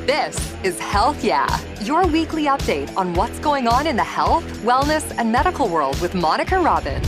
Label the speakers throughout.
Speaker 1: This is Health Yeah, your weekly update on what's going on in the health, wellness, and medical world with Monica Robbins.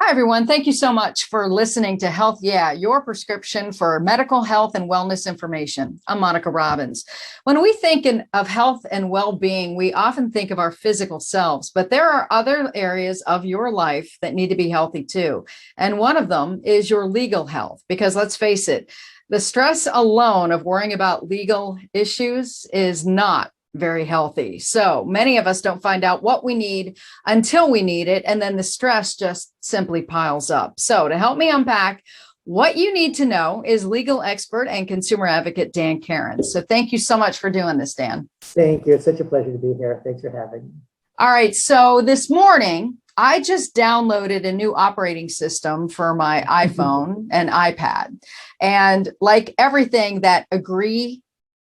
Speaker 2: Hi, everyone. Thank you so much for listening to Health Yeah, your prescription for medical health and wellness information. I'm Monica Robbins. When we think of health and well-being, we often think of our physical selves, but there are other areas of your life that need to be healthy too. And one of them is your legal health, because let's face it, the stress alone of worrying about legal issues is not very healthy. So many of us don't find out what we need until we need it, and then the stress just simply piles up. So to help me unpack what you need to know is legal expert and consumer advocate Dan Karon. So thank you so much for doing this, Dan.
Speaker 3: Thank you. It's such a pleasure to be here. Thanks for having me.
Speaker 2: All right. So this morning, I just downloaded a new operating system for my iPhone and iPad. And like everything, that agree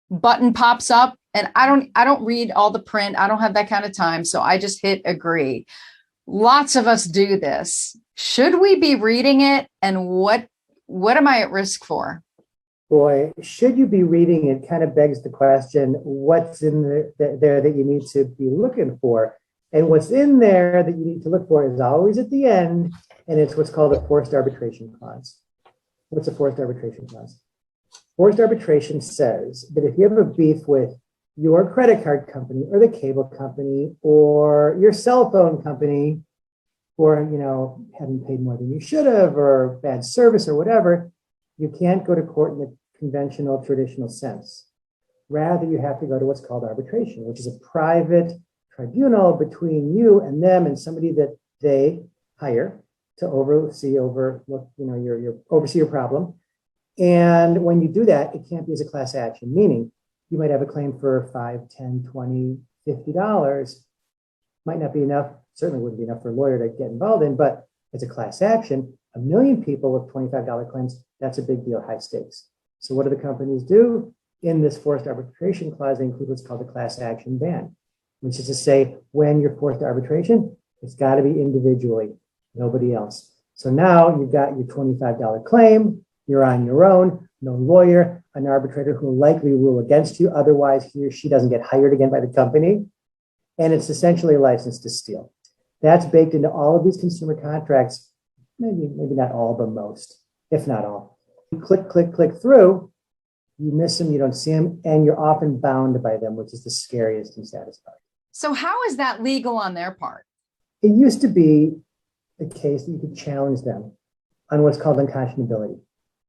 Speaker 2: button pops up, and I don't read all the print. I don't have that kind of time. So I just hit agree. Lots of us do this. Should we be reading it? And what am I at risk for?
Speaker 3: Boy, should you be reading it kind of begs the question, what's in there that you need to be looking for? And what's in there that you need to look for is always at the end, and it's what's called a forced arbitration clause. What's a forced arbitration clause? Forced arbitration says that if you have a beef with your credit card company or the cable company or your cell phone company for, having paid more than you should have or bad service or whatever, you can't go to court in the conventional, traditional sense. Rather, you have to go to what's called arbitration, which is a private tribunal between you and them and somebody that they hire to oversee your problem. And when you do that, it can't be as a class action, meaning you might have a claim for $5, $10, $20, $50. Might not be enough, certainly wouldn't be enough for a lawyer to get involved in, but as a class action, 1 million people with $25 claims, that's a big deal, high stakes. So what do the companies do? In this forced arbitration clause, they include what's called a class action ban, which is to say, when you're forced to arbitration, it's got to be individually, nobody else. So now you've got your $25 claim, you're on your own, no lawyer, an arbitrator who will likely rule against you. Otherwise, he or she doesn't get hired again by the company. And it's essentially a license to steal. That's baked into all of these consumer contracts, maybe not all, but most, if not all. You click through, you miss them, you don't see them, and you're often bound by them, which is the scariest and saddest part.
Speaker 2: So how is that legal on their part?
Speaker 3: It used to be a case that you could challenge them on what's called unconscionability,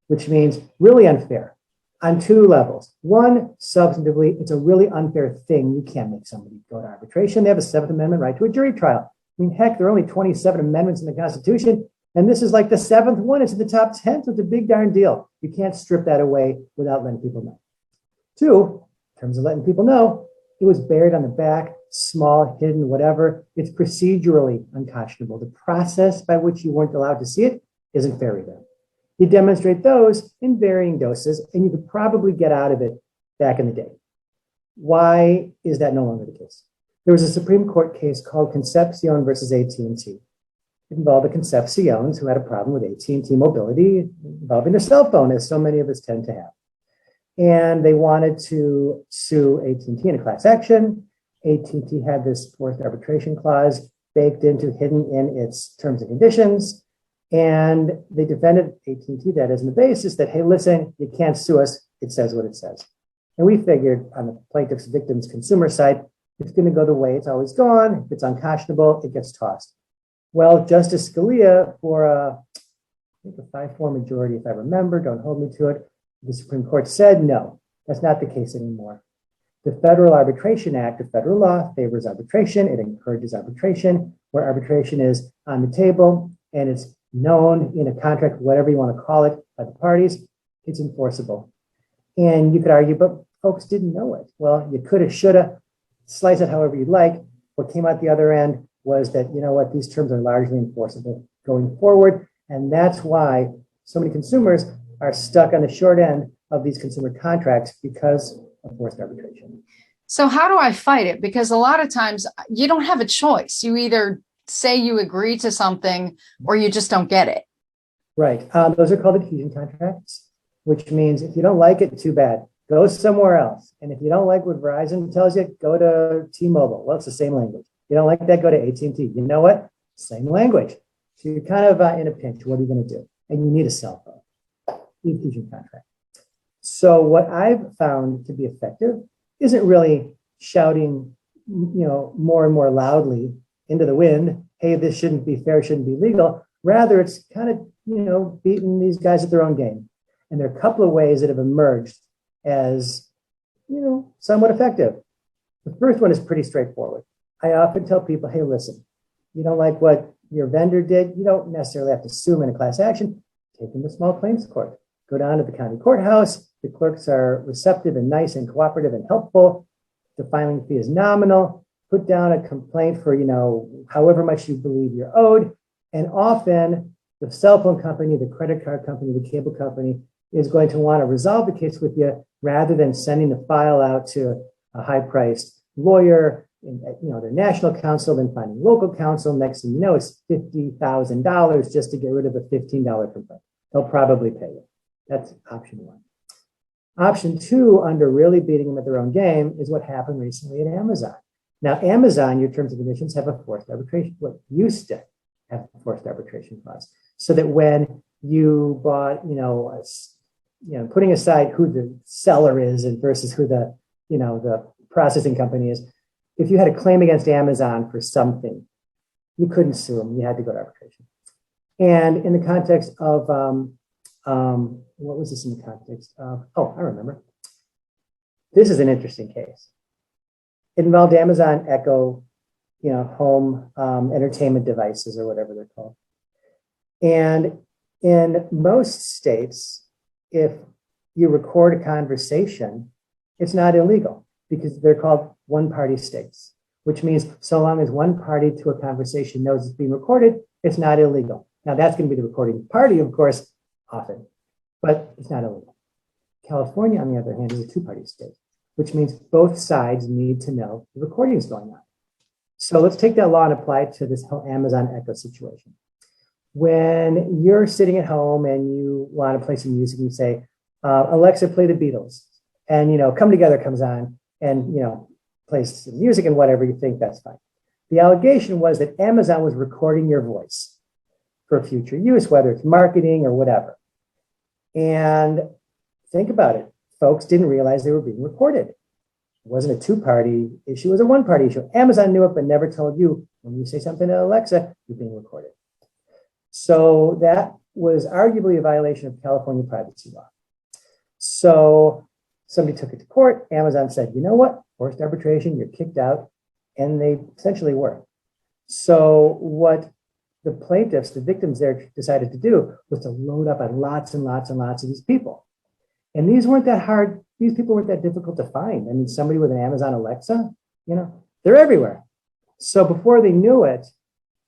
Speaker 3: which means really unfair on two levels. One, substantively, it's a really unfair thing. You can't make somebody go to arbitration. They have a Seventh Amendment right to a jury trial. I mean, heck, there are only 27 amendments in the Constitution, and this is like the seventh one. It's in the top 10, so it's a big darn deal. You can't strip that away without letting people know. Two, in terms of letting people know, it was buried on the back, small, hidden, whatever. It's procedurally unconscionable. The process by which you weren't allowed to see it isn't fair either. You demonstrate those in varying doses, and you could probably get out of it back in the day. Why is that no longer the case? There was a Supreme Court case called Concepcion versus AT&T. It involved the Concepcions who had a problem with AT&T mobility involving their cell phone, as so many of us tend to have. And they wanted to sue AT&T in a class action. AT&T had this forced arbitration clause hidden in its terms and conditions. And they defended AT&T that as the basis that, hey, listen, you can't sue us. It says what it says. And we figured on the plaintiff's victim's consumer side, it's going to go the way it's always gone. If it's unconscionable, it gets tossed. Well, Justice Scalia, for I think a 5-4 majority, if I remember, don't hold me to it, the Supreme Court said, no, that's not the case anymore. The Federal Arbitration Act of federal law favors arbitration. It encourages arbitration, where arbitration is on the table and it's known in a contract, whatever you want to call it, by the parties. It's enforceable. And you could argue, but folks didn't know it. Well, you coulda, shoulda, slice it however you'd like. What came out the other end was that, you know what, these terms are largely enforceable going forward. And that's why so many consumers are stuck on the short end of these consumer contracts because of forced arbitration.
Speaker 2: So how do I fight it? Because a lot of times you don't have a choice. You either say you agree to something or you just don't get it.
Speaker 3: Right. Those are called adhesion contracts, which means if you don't like it, too bad. go somewhere else. And if you don't like what Verizon tells you, go to T-Mobile. Well, it's the same language. You don't like that, go to AT&T. You know what? Same language. So you're kind of in a pinch. What are you going to do? And you need a cell phone. You need your contract. So what I've found to be effective isn't really shouting, more and more loudly into the wind, hey, this shouldn't be fair, shouldn't be legal. Rather, it's kind of, beating these guys at their own game. And there are a couple of ways that have emerged as, somewhat effective. The first one is pretty straightforward. I often tell people, hey, listen, you don't like what your vendor did, you don't necessarily have to sue them in a class action. Take them to small claims court. Go down to the county courthouse. The clerks are receptive and nice and cooperative and helpful. The filing fee is nominal. Put down a complaint for, however much you believe you're owed. And often the cell phone company, the credit card company, the cable company is going to want to resolve the case with you rather than sending the file out to a high-priced lawyer, their national counsel, then finding local counsel. Next thing you know, it's $50,000 just to get rid of a $15 complaint. They'll probably pay you. That's option one. Option two, under really beating them at their own game, is what happened recently at Amazon. Now, Amazon, your terms and conditions have a forced arbitration, what used to have a forced arbitration clause, so that when you bought, putting aside who the seller is and versus who the processing company is, if you had a claim against Amazon for something, you couldn't sue them. You had to go to arbitration. And in the context of, what was this in the context of? Oh, I remember. This is an interesting case. It involved Amazon Echo, home entertainment devices or whatever they're called. And in most states, if you record a conversation, it's not illegal because they're called one-party states, which means so long as one party to a conversation knows it's being recorded, it's not illegal. Now, that's going to be the recording party, of course, often, but it's not illegal. California, on the other hand, is a two-party state, which means both sides need to know the recording is going on. So let's take that law and apply it to this whole Amazon Echo situation. When you're sitting at home and you want to play some music, you say, Alexa, play the Beatles. And, Come Together comes on and, plays some music and whatever you think, that's fine. The allegation was that Amazon was recording your voice for future use, whether it's marketing or whatever. And think about it. Folks didn't realize they were being recorded. It wasn't a two-party issue, it was a one-party issue. Amazon knew it, but never told you when you say something to Alexa, you're being recorded. So that was arguably a violation of California privacy law. So somebody took it to court. Amazon said, you know what? Forced arbitration, you're kicked out. And they essentially were. So what the plaintiffs, the victims there decided to do was to load up on lots and lots and lots of these people. And these weren't that hard. These people weren't that difficult to find. I mean, somebody with an Amazon Alexa, they're everywhere. So before they knew it,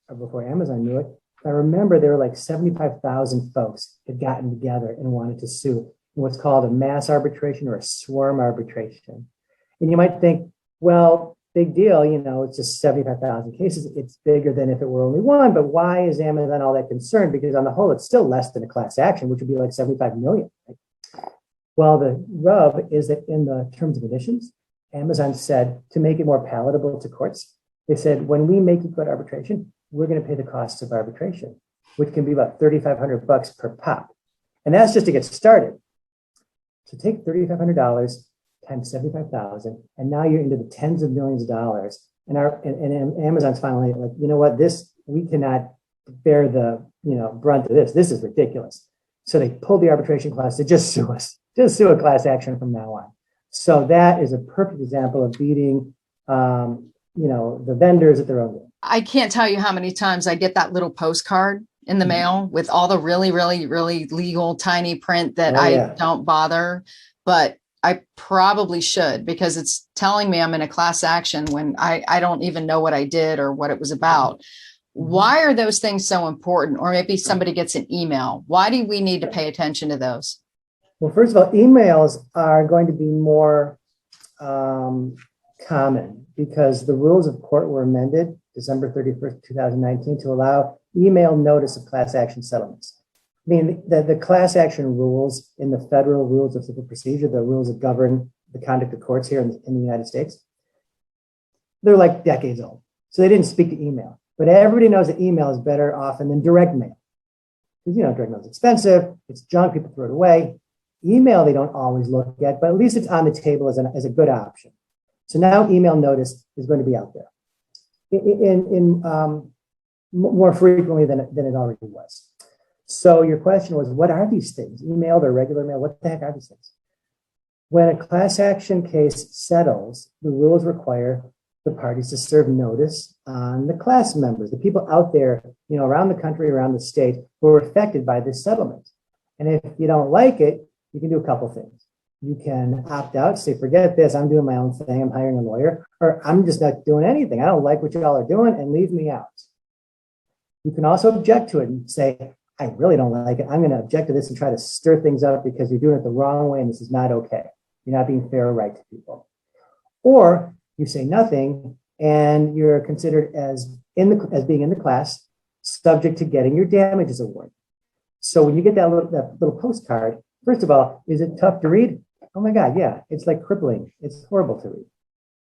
Speaker 3: or before Amazon knew it, I remember there were like 75,000 folks had gotten together and wanted to sue in what's called a mass arbitration or a swarm arbitration. And you might think, well, big deal, it's just 75,000 cases. It's bigger than if it were only one, but why is Amazon all that concerned? Because on the whole, it's still less than a class action, which would be like 75 million. Right? Well, the rub is that in the terms and conditions, Amazon said to make it more palatable to courts, they said, when we make you go to arbitration, we're going to pay the costs of arbitration, which can be about $3,500 per pop. And that's just to get started. So take $3,500 times 75,000, and now you're into the tens of millions of dollars. And Amazon's finally like, you know what, we cannot bear the brunt of this. This is ridiculous. So they pulled the arbitration clause to just sue us, just sue a class action from now on. So that is a perfect example of beating, the vendors at their own game.
Speaker 2: I can't tell you how many times I get that little postcard in the mail with all the really, really, really legal tiny print that I don't bother, but I probably should, because it's telling me I'm in a class action when I don't even know what I did or what it was about. Why are those things so important? Or maybe somebody gets an email. Why do we need to pay attention to those?
Speaker 3: Well, first of all, emails are going to be more common because the rules of court were amended December 31st, 2019 to allow email notice of class action settlements. I mean, the class action rules in the federal rules of civil procedure, the rules that govern the conduct of courts here in the United States, they're like decades old. So they didn't speak to email. But everybody knows that email is better often than direct mail. Because, direct mail is expensive, it's junk, people throw it away. Email, they don't always look at, but at least it's on the table as a good option. So now email notice is going to be out there in more frequently than it already was. So your question was, what are these things? Email or regular mail? What the heck are these things? When a class action case settles, the rules require the parties to serve notice on the class members, the people out there, around the country, around the state who are affected by this settlement. And if you don't like it, you can do a couple things. You can opt out, say, forget this, I'm doing my own thing, I'm hiring a lawyer, or I'm just not doing anything. I don't like what you all are doing and leave me out. You can also object to it and say, I really don't like it. I'm going to object to this and try to stir things up because you're doing it the wrong way and this is not okay. You're not being fair or right to people. Or you say nothing and you're considered as being in the class, subject to getting your damages award. So when you get that little postcard, first of all, is it tough to read? Oh my God, yeah, it's like crippling. It's horrible to read.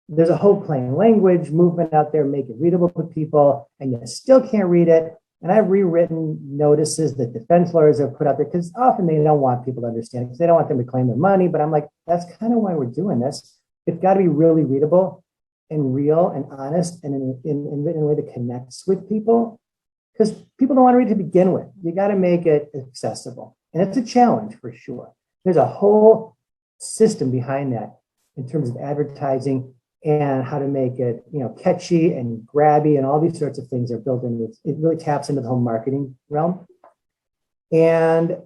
Speaker 3: There's a whole plain language movement out there, make it readable to people, and you still can't read it. And I've rewritten notices that defense lawyers have put out there because often they don't want people to understand it because they don't want them to claim their money. But I'm like, that's kind of why we're doing this. It's got to be really readable and real and honest and in written way that connects with people because people don't want to read to begin with. You got to make it accessible. And it's a challenge for sure. There's a whole system behind that in terms of advertising and how to make it, catchy and grabby and all these sorts of things are built in. It really taps into the whole marketing realm. And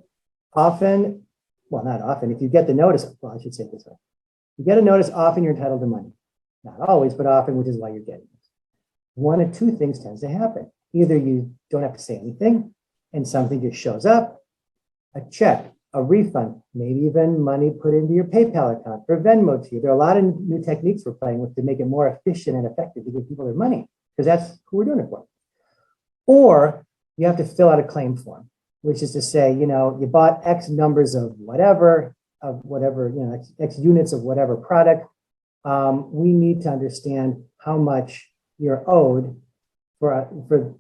Speaker 3: often, well, not often, if you get the notice, well, I should say it this way. You get a notice, often you're entitled to money. Not always, but often, which is why you're getting it. One of two things tends to happen. Either you don't have to say anything and something just shows up, a check, a refund, maybe even money put into your PayPal account or Venmo to you. There are a lot of new techniques we're playing with to make it more efficient and effective to give people their money because that's who we're doing it for. Or you have to fill out a claim form, which is to say, you bought X numbers of whatever, X units of whatever product. We need to understand how much you're owed for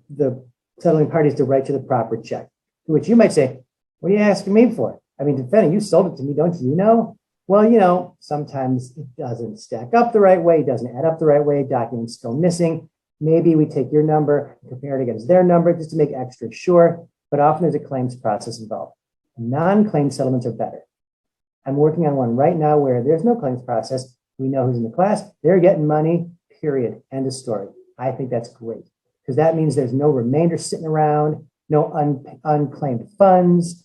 Speaker 3: the settling parties to write you the proper check. To which you might say, what are you asking me for? I mean, defendant, you sold it to me, don't you know? Well, sometimes it doesn't stack up the right way, it doesn't add up the right way, documents go missing. Maybe we take your number, compare it against their number just to make extra sure, but often there's a claims process involved. Non-claim settlements are better. I'm working on one right now where there's no claims process. We know who's in the class, they're getting money, period, end of story. I think that's great because that means there's no remainder sitting around, no unclaimed funds.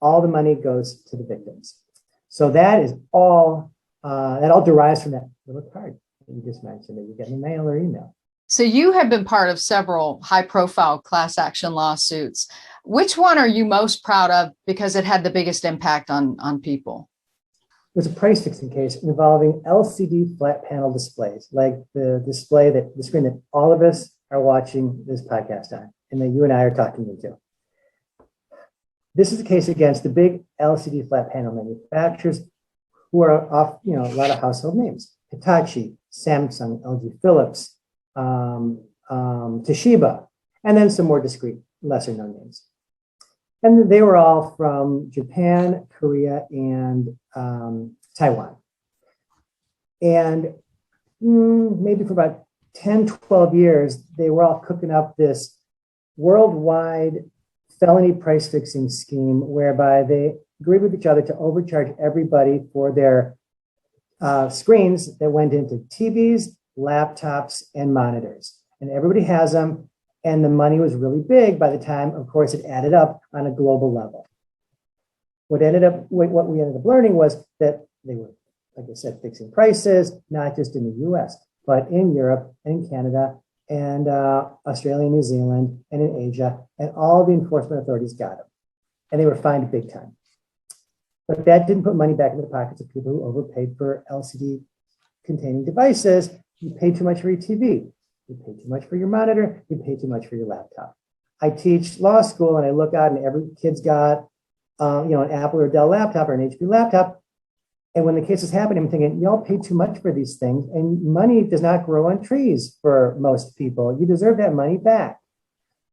Speaker 3: All the money goes to the victims. So that is all, that all derives from that little card that you just mentioned that you get in the mail or email.
Speaker 2: So you have been part of several high-profile class action lawsuits. Which one are you most proud of because it had the biggest impact on people?
Speaker 3: It was a price fixing case involving LCD flat panel displays, like the screen that all of us are watching this podcast on and that you and I are talking into. This is a case against the big LCD flat panel manufacturers who are off, a lot of household names: Hitachi, Samsung, LG Philips, Toshiba, and then some more discrete, lesser known names. And they were all from Japan, Korea, and Taiwan. And maybe for about 10, 12 years, they were all cooking up this worldwide felony price fixing scheme whereby they agreed with each other to overcharge everybody for their screens that went into TVs, laptops, and monitors. And everybody has them. And the money was really big by the time, of course, it added up on a global level. What we ended up learning was that they were, like I said, fixing prices, not just in the US, but in Europe and in Canada and Australia, New Zealand, and in Asia, and all the enforcement authorities got them. And they were fined big time. But that didn't put money back in the pockets of people who overpaid for LCD containing devices. You paid too much for your TV. You paid too much for your monitor. You paid too much for your laptop. I teach law school and I look out and every kid's got, an Apple or Dell laptop or an HP laptop. And when the case is happening, I'm thinking, y'all pay too much for these things, and money does not grow on trees for most people. You deserve that money back.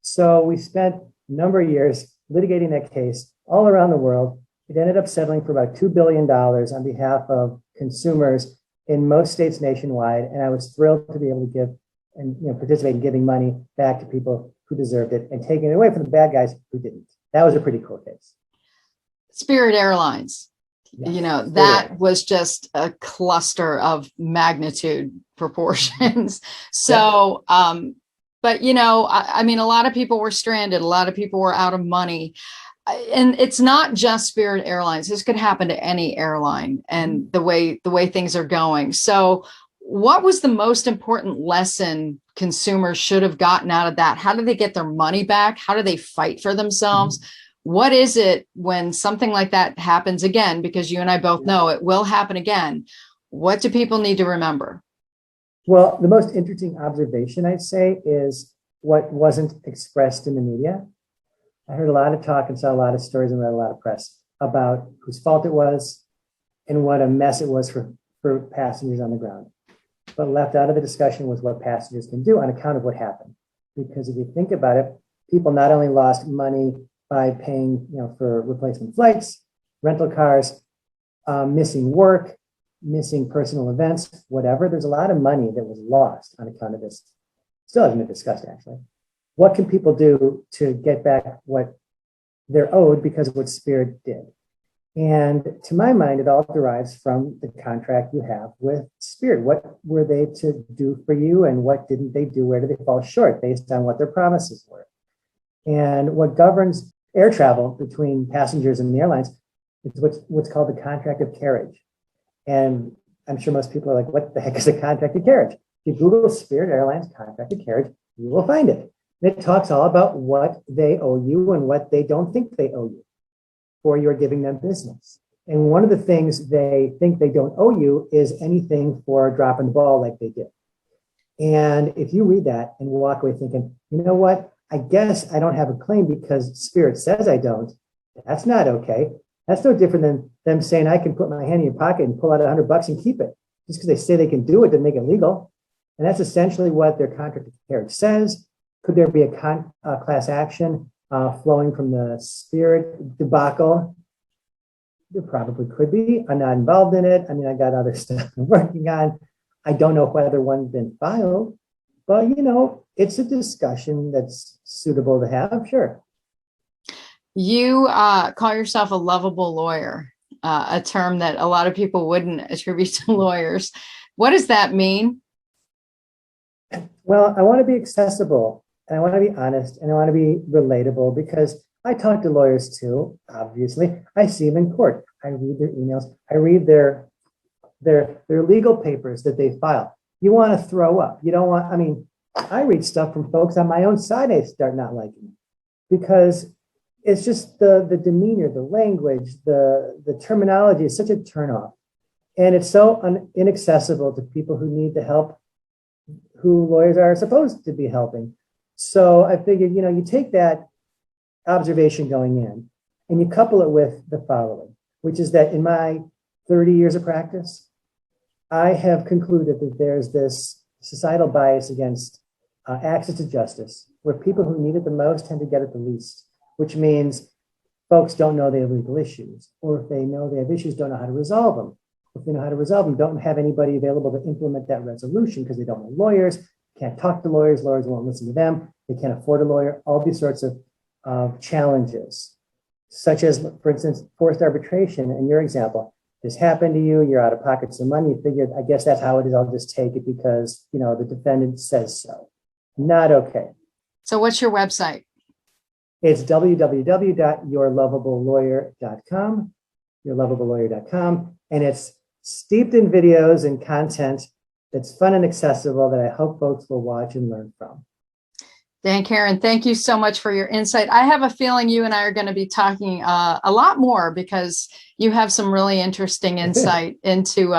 Speaker 3: So we spent a number of years litigating that case all around the world. It ended up settling for about $2 billion on behalf of consumers in most states nationwide. And I was thrilled to be able to give and participate in giving money back to people who deserved it and taking it away from the bad guys who didn't. That was a pretty cool case.
Speaker 2: Spirit Airlines.
Speaker 3: Yes.
Speaker 2: That was just a cluster of magnitude proportions. So, but, I mean, a lot of people were stranded. A lot of people were out of money. And it's not just Spirit Airlines. This could happen to any airline and the way things are going. So what was the most important lesson consumers should have gotten out of that? How do they get their money back? How do they fight for themselves? What is it when something like that happens again? Because you and I both know it will happen again. What do people need to remember?
Speaker 3: Well, the most interesting observation, I'd say, is what wasn't expressed in the media. I heard a lot of talk and saw a lot of stories and read a lot of press about whose fault it was and what a mess it was for passengers on the ground. But left out of the discussion was what passengers can do on account of what happened. Because if you think about it, people not only lost money by paying, for replacement flights, rental cars, missing work, missing personal events, whatever. There's a lot of money that was lost on account of this. Still hasn't been discussed, actually. What can people do to get back what they're owed because of what Spirit did? And to my mind, it all derives from the contract you have with Spirit. What were they to do for you and what didn't they do? Where did they fall short based on what their promises were? And what governs air travel between passengers and the airlines is what's called the contract of carriage. And I'm sure most people are like, what the heck is a contract of carriage? If you Google Spirit Airlines contract of carriage, you will find it. And it talks all about what they owe you and what they don't think they owe you for your giving them business. And one of the things they think they don't owe you is anything for dropping the ball like they did. And if you read that and walk away thinking, you know what, I guess I don't have a claim because Spirit says I don't, that's not okay. That's no different than them saying I can put my hand in your pocket and pull out $100 and keep it. Just because they say they can do it doesn't make it legal. And that's essentially what their contract of carriage says. Could there be a class action flowing from the Spirit debacle? There probably could be. I'm not involved in it. I mean, I got other stuff I'm working on. I don't know whether one's been filed, but it's a discussion that's suitable to have, sure.
Speaker 2: You call yourself a lovable lawyer, a term that a lot of people wouldn't attribute to lawyers. What does that mean?
Speaker 3: Well, I want to be accessible and I want to be honest and I want to be relatable because I talk to lawyers too, obviously. I see them in court. I read their emails. I read their legal papers that they file. You want to throw up. You don't want, I read stuff from folks on my own side I start not liking because it's just the demeanor, the language, the terminology is such a turnoff. And it's so inaccessible to people who need the help, who lawyers are supposed to be helping. So I figured, you take that observation going in and you couple it with the following, which is that in my 30 years of practice, I have concluded that there's this societal bias against access to justice, where people who need it the most tend to get it the least, which means folks don't know they have legal issues, or if they know they have issues, don't know how to resolve them. If they know how to resolve them, don't have anybody available to implement that resolution because they don't know lawyers, can't talk to lawyers, lawyers won't listen to them, they can't afford a lawyer, all these sorts of challenges, such as, for instance, forced arbitration. In your example, this happened to you, you're out of pocket some money, you figured, I guess that's how it is, I'll just take it because, the defendant says so. Not okay.
Speaker 2: So what's your website?
Speaker 3: It's www.yourlovablelawyer.com, yourlovablelawyer.com, and it's steeped in videos and content that's fun and accessible that I hope folks will watch and learn from.
Speaker 2: Dan, Karon, thank you so much for your insight. I have a feeling you and I are going to be talking a lot more because you have some really interesting insight into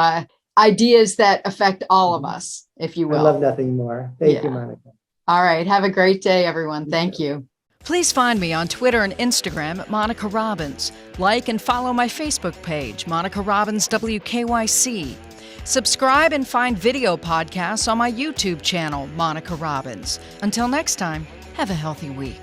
Speaker 2: ideas that affect all of us, if you will.
Speaker 3: I love nothing more. Thank you, Monica.
Speaker 2: All right. Have a great day, everyone. Thank you. Please find me on Twitter and Instagram at Monica Robbins. Like and follow my Facebook page, Monica Robbins WKYC. Subscribe and find video podcasts on my YouTube channel, Monica Robbins. Until next time, have a healthy week.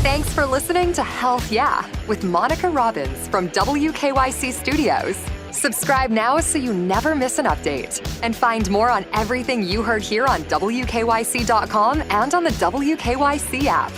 Speaker 1: Thanks for listening to Health Yeah with Monica Robbins from WKYC Studios. Subscribe now so you never miss an update. And find more on everything you heard here on WKYC.com and on the WKYC app.